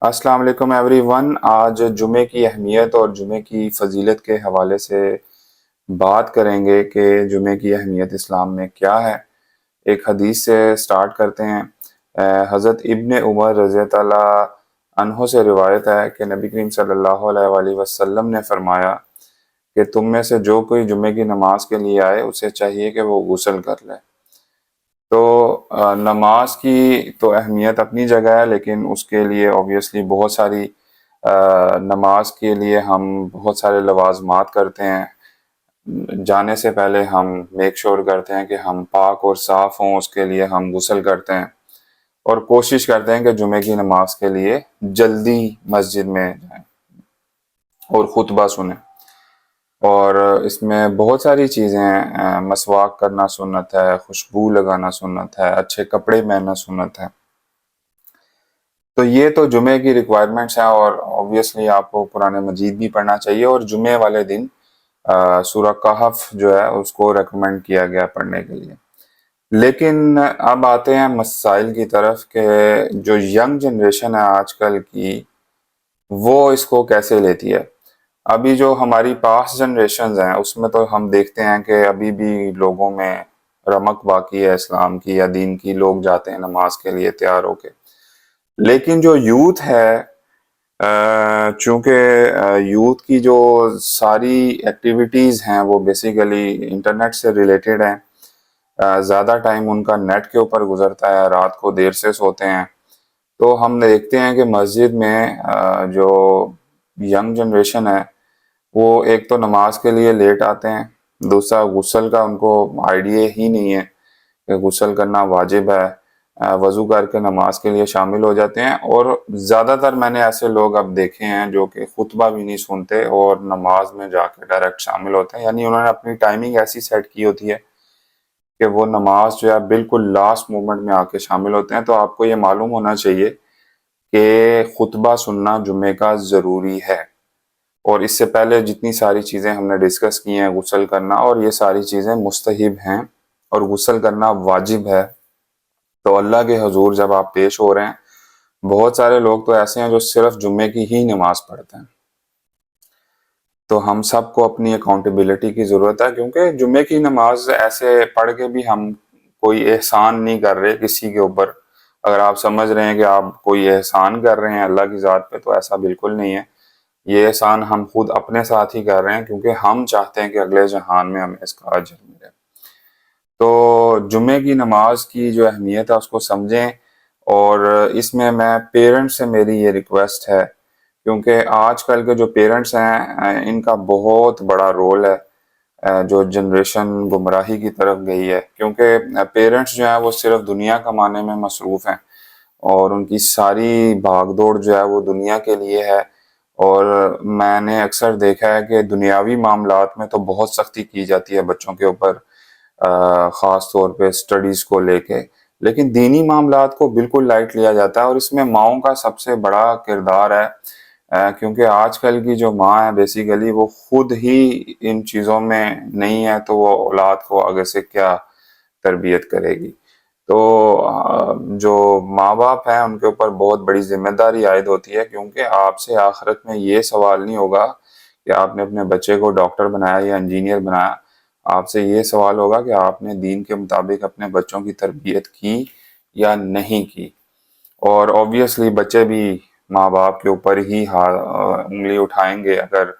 अस्सलाम वालेकुम एवरीवन। आज जुमे की अहमियत और जुमे की फ़जीलत के हवाले से बात करेंगे कि जुमे की अहमियत इस्लाम में क्या है। एक हदीस से स्टार्ट करते हैं। हज़रत इब्न उमर रज़ी ताला अन्हो से रिवायत है कि नबी करीम सल्लल्लाहु अलैहि वसल्लम ने फरमाया कि तुम में से जो कोई जुमे की नमाज के लिए आए उसे चाहिए कि वो गुस्ल कर ले। तो नमाज की तो अहमियत अपनी जगह है, लेकिन उसके लिए ऑब्वियसली बहुत सारी नमाज के लिए हम बहुत सारे लवाजमात करते हैं। जाने से पहले हम मेक श्योर करते हैं कि हम पाक और साफ़ हों, उसके लिए हम गुस्ल करते हैं और कोशिश करते हैं कि जुमे की नमाज के लिए जल्दी मस्जिद में जाएं और खुतबा सुने। और इसमें बहुत सारी चीज़ें हैं। मसवाक करना सुन्नत है, खुशबू लगाना सुन्नत है, अच्छे कपड़े पहनना सुन्नत है। तो ये तो जुमे की रिक्वायरमेंट्स हैं और ऑब्वियसली आपको कुरान मजीद भी पढ़ना चाहिए और जुमे वाले दिन सूरह कहफ जो है उसको रेकमेंड किया गया पढ़ने के लिए। लेकिन अब आते हैं मसाइल की तरफ कि जो यंग जनरेशन है आजकल की, वो इसको कैसे लेती है। अभी जो हमारी पास्ट जनरेशन्स हैं उसमें तो हम देखते हैं कि अभी भी लोगों में रमक बाकी है इस्लाम की या दीन की। लोग जाते हैं नमाज के लिए तैयार होके। लेकिन जो यूथ है, चूंकि यूथ की जो सारी एक्टिविटीज़ हैं वो बेसिकली इंटरनेट से रिलेटेड हैं। ज़्यादा टाइम उनका नेट के ऊपर गुजरता है, रात को देर से सोते हैं। तो हम देखते हैं कि मस्जिद में जो यंग जनरेशन है वो एक तो नमाज के लिए लेट आते हैं, दूसरा गुस्ल का उनको आइडिया ही नहीं है कि गुस्ल करना वाजिब है। वज़ू करके नमाज के लिए शामिल हो जाते हैं और ज़्यादातर मैंने ऐसे लोग अब देखे हैं जो कि खुतबा भी नहीं सुनते और नमाज में जाके डायरेक्ट शामिल होते हैं। यानी उन्होंने अपनी टाइमिंग ऐसी सेट की होती है कि वो नमाज जो है बिल्कुल लास्ट मोमेंट में आके शामिल होते हैं। तो आपको ये मालूम होना चाहिए कि खुतबा सुनना जुमे का ज़रूरी है। और इससे पहले जितनी सारी चीज़ें हमने डिस्कस की हैं, गुस्ल करना और ये सारी चीज़ें मुस्तहिब हैं और गुस्ल करना वाजिब है। तो अल्लाह के हजूर जब आप पेश हो रहे हैं, बहुत सारे लोग तो ऐसे हैं जो सिर्फ जुम्मे की ही नमाज पढ़ते हैं। तो हम सबको अपनी अकाउंटेबिलिटी की ज़रूरत है, क्योंकि जुम्मे की नमाज ऐसे पढ़ के भी हम कोई एहसान नहीं कर रहे किसी के ऊपर। अगर आप समझ रहे हैं कि आप कोई एहसान कर रहे हैं अल्लाह की ज़ात पे, तो ऐसा बिल्कुल नहीं है। ये एहसान हम खुद अपने साथ ही कर रहे हैं, क्योंकि हम चाहते हैं कि अगले जहान में हमें इसका अजर मिले। तो जुम्मे की नमाज की जो अहमियत है उसको समझें। और इसमें मैं पेरेंट्स से मेरी ये रिक्वेस्ट है, क्योंकि आजकल के जो पेरेंट्स हैं इनका बहुत बड़ा रोल है। जो जनरेशन गुमराही की तरफ गई है, क्योंकि पेरेंट्स जो हैं वो सिर्फ दुनिया कमाने में मसरूफ़ हैं और उनकी सारी भागदौड़ जो है वो दुनिया के लिए है। और मैंने अक्सर देखा है कि दुनियावी मामलात में तो बहुत सख्ती की जाती है बच्चों के ऊपर, ख़ास तौर पे स्टडीज़ को लेके। लेकिन दीनी मामलात को बिल्कुल लाइट लिया जाता है और इसमें माँओं का सबसे बड़ा किरदार है। क्योंकि आजकल की जो माँ है बेसिकली वो खुद ही इन चीज़ों में नहीं है, तो वो औलाद को आगे से क्या तरबियत करेगी। तो जो माँ बाप हैं उनके ऊपर बहुत बड़ी जिम्मेदारी आयद होती है, क्योंकि आपसे आखिरत में ये सवाल नहीं होगा कि आपने अपने बच्चे को डॉक्टर बनाया या इंजीनियर बनाया। आपसे ये सवाल होगा कि आपने दीन के मुताबिक अपने बच्चों की तरबियत की या नहीं की। और ऑब्वियसली बच्चे भी माँ बाप के ऊपर ही उंगली उठाएंगे। अगर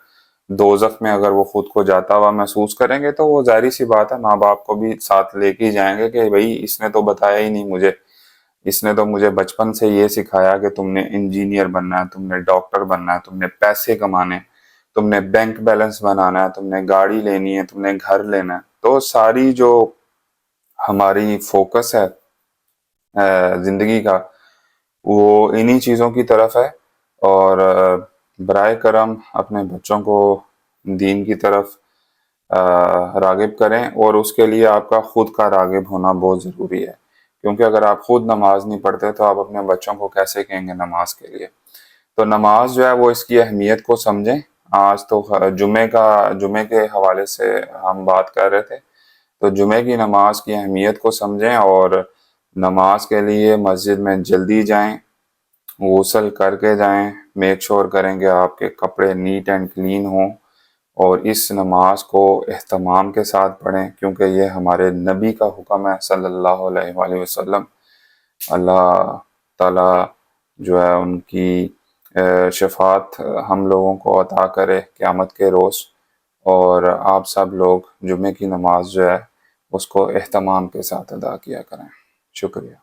दोज़ख में अगर वो खुद को जाता हुआ महसूस करेंगे, तो वो जाहिर सी बात है माँ बाप को भी साथ लेके ही जाएंगे कि भाई इसने तो बताया ही नहीं मुझे, इसने तो मुझे बचपन से ये सिखाया कि तुमने इंजीनियर बनना है, तुमने डॉक्टर बनना है, तुमने पैसे कमाने, तुमने बैंक बैलेंस बनाना है, तुमने गाड़ी लेनी है, तुमने घर लेना है। तो सारी जो हमारी फोकस है जिंदगी का, वो इन्हीं चीज़ों की तरफ है। और बराए करम अपने बच्चों को दीन की तरफ रागिब करें, और उसके लिए आपका खुद का रागिब होना बहुत ज़रूरी है। क्योंकि अगर आप खुद नमाज नहीं पढ़ते तो आप अपने बच्चों को कैसे कहेंगे नमाज के लिए। तो नमाज जो है वो इसकी अहमियत को समझें। आज तो जुमे के हवाले से हम बात कर रहे थे, तो जुमे की नमाज की अहमियत को समझें और नमाज के लिए मस्जिद में जल्दी जाएं। غسل کر کے جائیں، میک شور کریں کہ آپ کے کپڑے نیٹ اینڈ کلین ہوں، اور اس نماز کو اہتمام کے ساتھ پڑھیں، کیونکہ یہ ہمارے نبی کا حکم ہے صلی اللہ علیہ وآلہ وسلم۔ اللہ تعالیٰ جو ہے ان کی شفاعت ہم لوگوں کو عطا کرے قیامت کے روز، اور آپ سب لوگ جمعے کی نماز جو ہے اس کو اہتمام کے ساتھ ادا کیا کریں۔ شکریہ۔